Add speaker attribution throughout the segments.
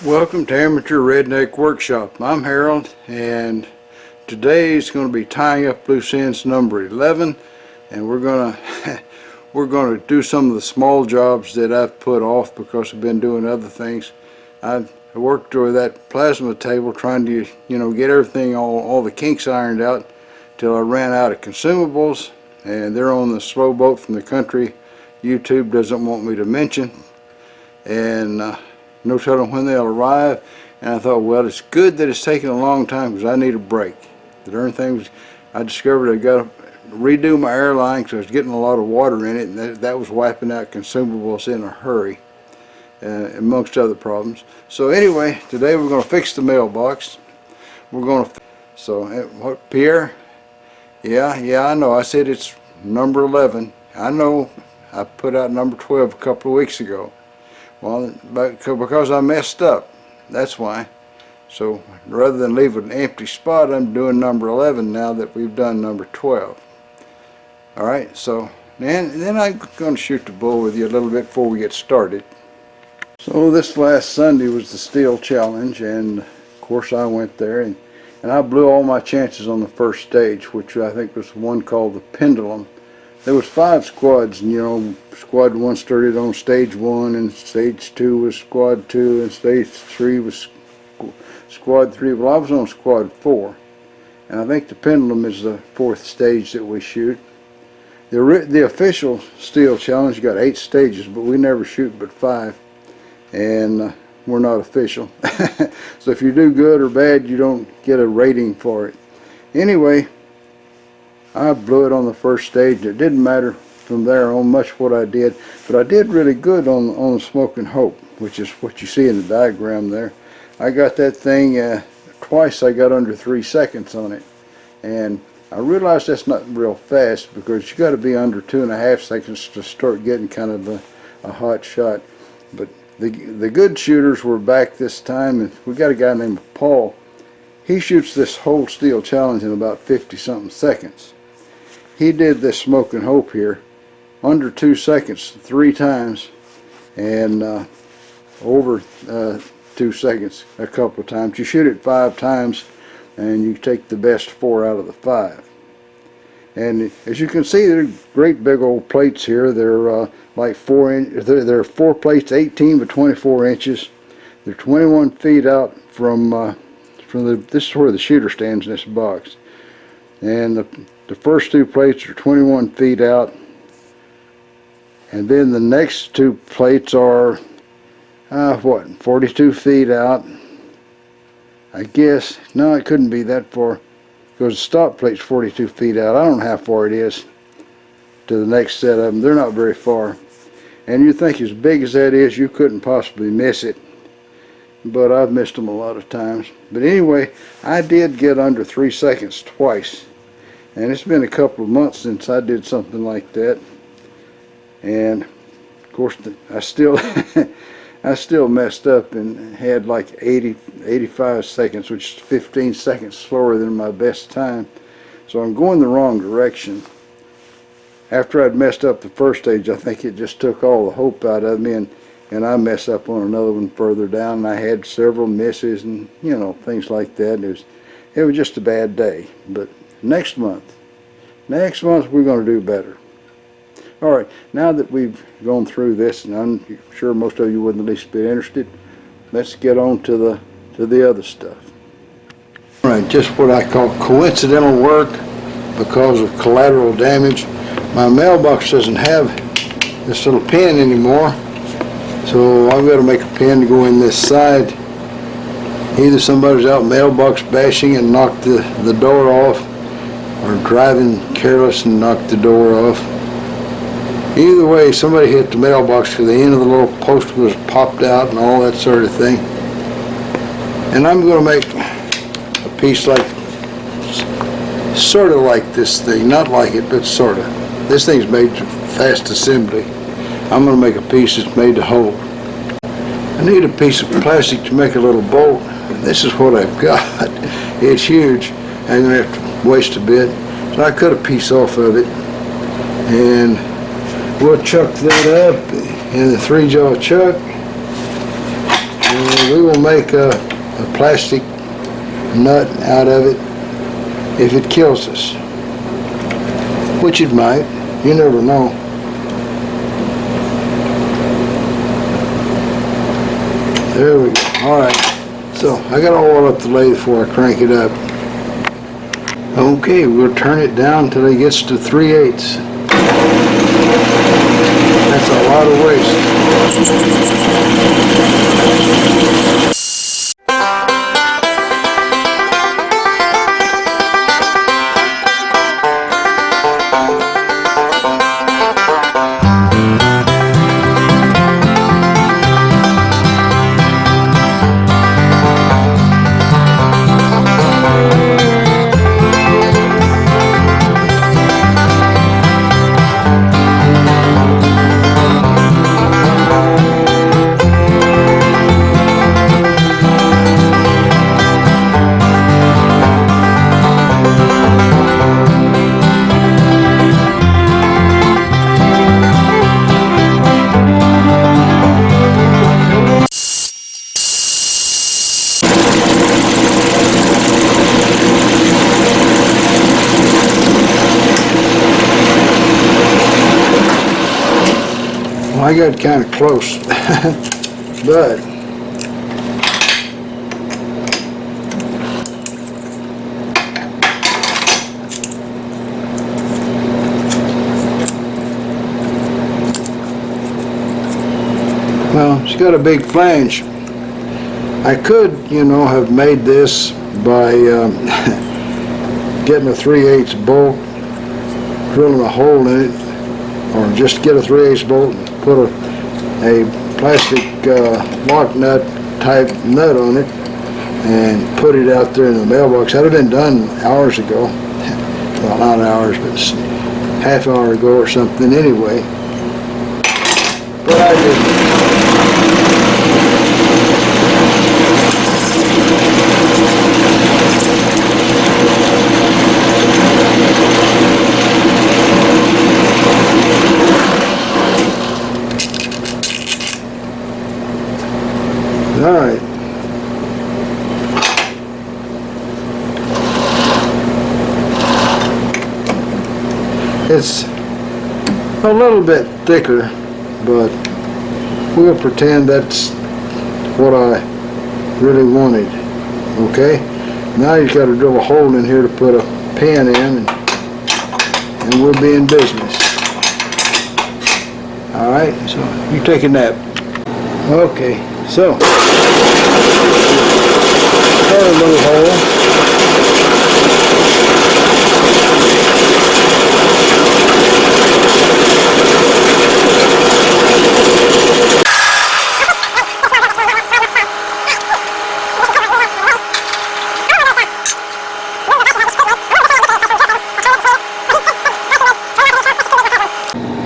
Speaker 1: Welcome to Amateur Redneck Workshop. I'm Harold, and today is going to be tying up loose ends number 11, and we're going to do some of the small jobs that I've put off because I've been doing other things. I worked over that plasma table trying to get everything, all the kinks ironed out till I ran out of consumables, and they're on the slow boat from the country YouTube doesn't want me to mention, and no telling when they'll arrive. And I thought, well, it's good that it's taking a long time because I need a break. The darn thing was, I discovered I got to redo my airline because I was getting a lot of water in it, and that was wiping out consumables in a hurry, amongst other problems. So anyway, today we're going to fix the mailbox. We're going to, what, Pierre? Yeah, I know. I said it's number 11. I know. I put out number 12 a couple of weeks ago. Well, because I messed up, that's why. So rather than leave an empty spot, I'm doing number 11 now that we've done number 12. Alright, so then I'm going to shoot the bull with you a little bit before we get started. So this last Sunday was the steel challenge, and of course I went there and I blew all my chances on the first stage, which I think was one called the pendulum. There was 5 squads, and squad 1 started on stage 1, and stage 2 was squad 2, and stage 3 was squad 3. Well, I was on squad 4, and I think the pendulum is the 4th stage that we shoot. The official steel challenge got 8 stages, but we never shoot but 5, and we're not official. So if you do good or bad, you don't get a rating for it. Anyway, I blew it on the first stage. It didn't matter from there on much what I did, but I did really good on the Smoking Hope, which is what you see in the diagram there. I got that thing twice. I got under 3 seconds on it, and I realized that's not real fast because you got to be under 2.5 seconds to start getting kind of a hot shot. But the good shooters were back this time, and we got a guy named Paul. He shoots this whole steel challenge in about 50-something seconds. He did this Smoking Hope here under 2 seconds 3 times, and over 2 seconds a couple of times. You shoot it 5 times, and you take the best 4 out of the 5. And as you can see, they're great big old plates here. They're like 4 inch. They're 4 plates, 18 by 24 inches. They're 21 feet out from this is where the shooter stands in this box, and the first 2 plates are 21 feet out, and then the next 2 plates are 42 feet out. I guess no, it couldn't be that far because the stop plate's 42 feet out. I don't know how far it is to the next set of them. They're not very far, and you think as big as that is, you couldn't possibly miss it. But I've missed them a lot of times. But anyway, I did get under 3 seconds twice, and it's been a couple of months since I did something like that. And of course, I still I still messed up and had like 85 seconds, which is 15 seconds slower than my best time. So I'm going the wrong direction. After I'd messed up the first stage, I think it just took all the hope out of me, and I messed up on another one further down, and I had several misses and things like that. It was just a bad day. But next month we're going to do better. All right, now that we've gone through this, and I'm sure most of you wouldn't the least bit interested, let's get on to the other stuff. All right, just what I call coincidental work because of collateral damage. My mailbox doesn't have this little pin anymore, so I've got to make a pin to go in this side. Either somebody's out mailbox bashing and knocked the door off, or driving careless and knocked the door off. Either way, somebody hit the mailbox because the end of the little post was popped out and all that sort of thing. And I'm going to make a piece like, sort of like this thing, not like it, but sort of. This thing's made to fast assembly. I'm going to make a piece that's made to hold. I need a piece of plastic to make a little bolt, and this is what I've got. It's huge. I'm going to have to waste a bit. So I cut a piece off of it, and we'll chuck that up in the 3-jaw chuck, and we will make a plastic nut out of it if it kills us, which it might. You never know. There we go. Alright, so I got oil up the lathe before I crank it up. Okay, we'll turn it down until it gets to 3/8. That's a lot of waste. Well, I got kind of close, but well, it's got a big flange. I could, you know, have made this by getting a 3/8 bolt, drilling a hole in it, or just get a 3/8 bolt and put a plastic lock nut type nut on it and put it out there in the mailbox. That would have been done hours ago. Well, not hours, but half hour ago or something anyway. But I didn't. All right. It's a little bit thicker, but we'll pretend that's what I really wanted. Okay? Now you've got to drill a hole in here to put a pin in, and we'll be in business. All right, so you take a nap. Okay, so cut a little hole.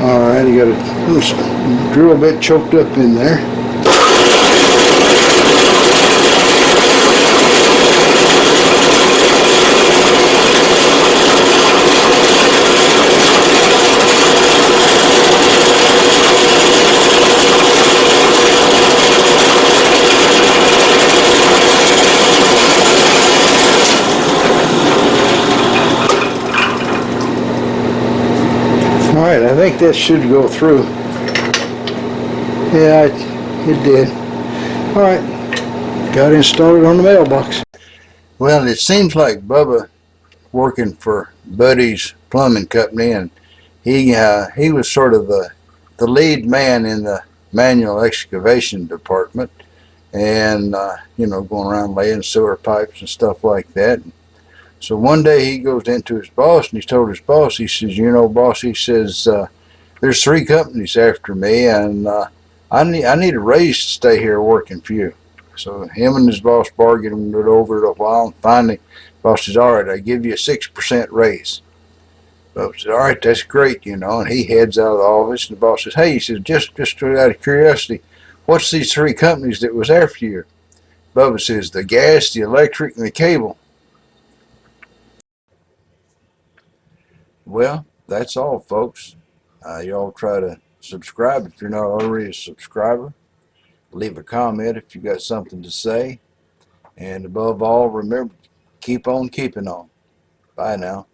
Speaker 1: Alright, you got a drill bit choked up in there. Alright, I think this should go through. Yeah, it did. Alright, got it installed on the mailbox. Well, it seems like Bubba working for Buddy's plumbing company, and he was sort of the lead man in the manual excavation department, and you know, going around laying sewer pipes and stuff like that. So one day he goes into his boss and he told his boss, he says, you know, boss, he says, there's 3 companies after me, and I need a raise to stay here working for you. So him and his boss bargained it over a while, and finally boss says, all right, I give you a 6% raise. Boss says, all right, that's great, you know, and he heads out of the office, and the boss says, hey, he says, just out of curiosity, what's these 3 companies that was after you? Bubba says, the gas, the electric, and the cable. Well, that's all, folks. Y'all try to subscribe if you're not already a subscriber. leave a comment if you got something to say. And above all, remember, keep on keeping on. Bye now.